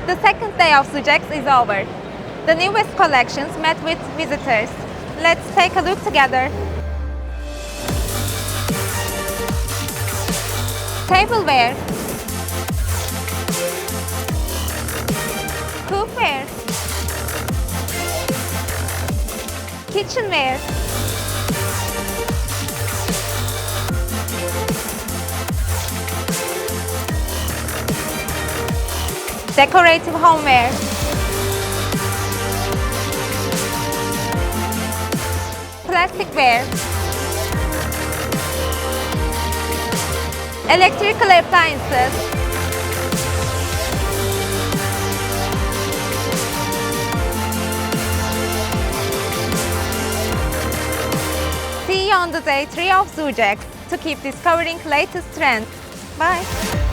The second day of ZUCHEX'in is over. The newest collections met with visitors. Let's take a look together. Tableware, cookware, kitchenware, decorative homeware, plasticware, electrical appliances, see you on the day 3 of ZUCHEX'in to keep discovering latest trends. Bye!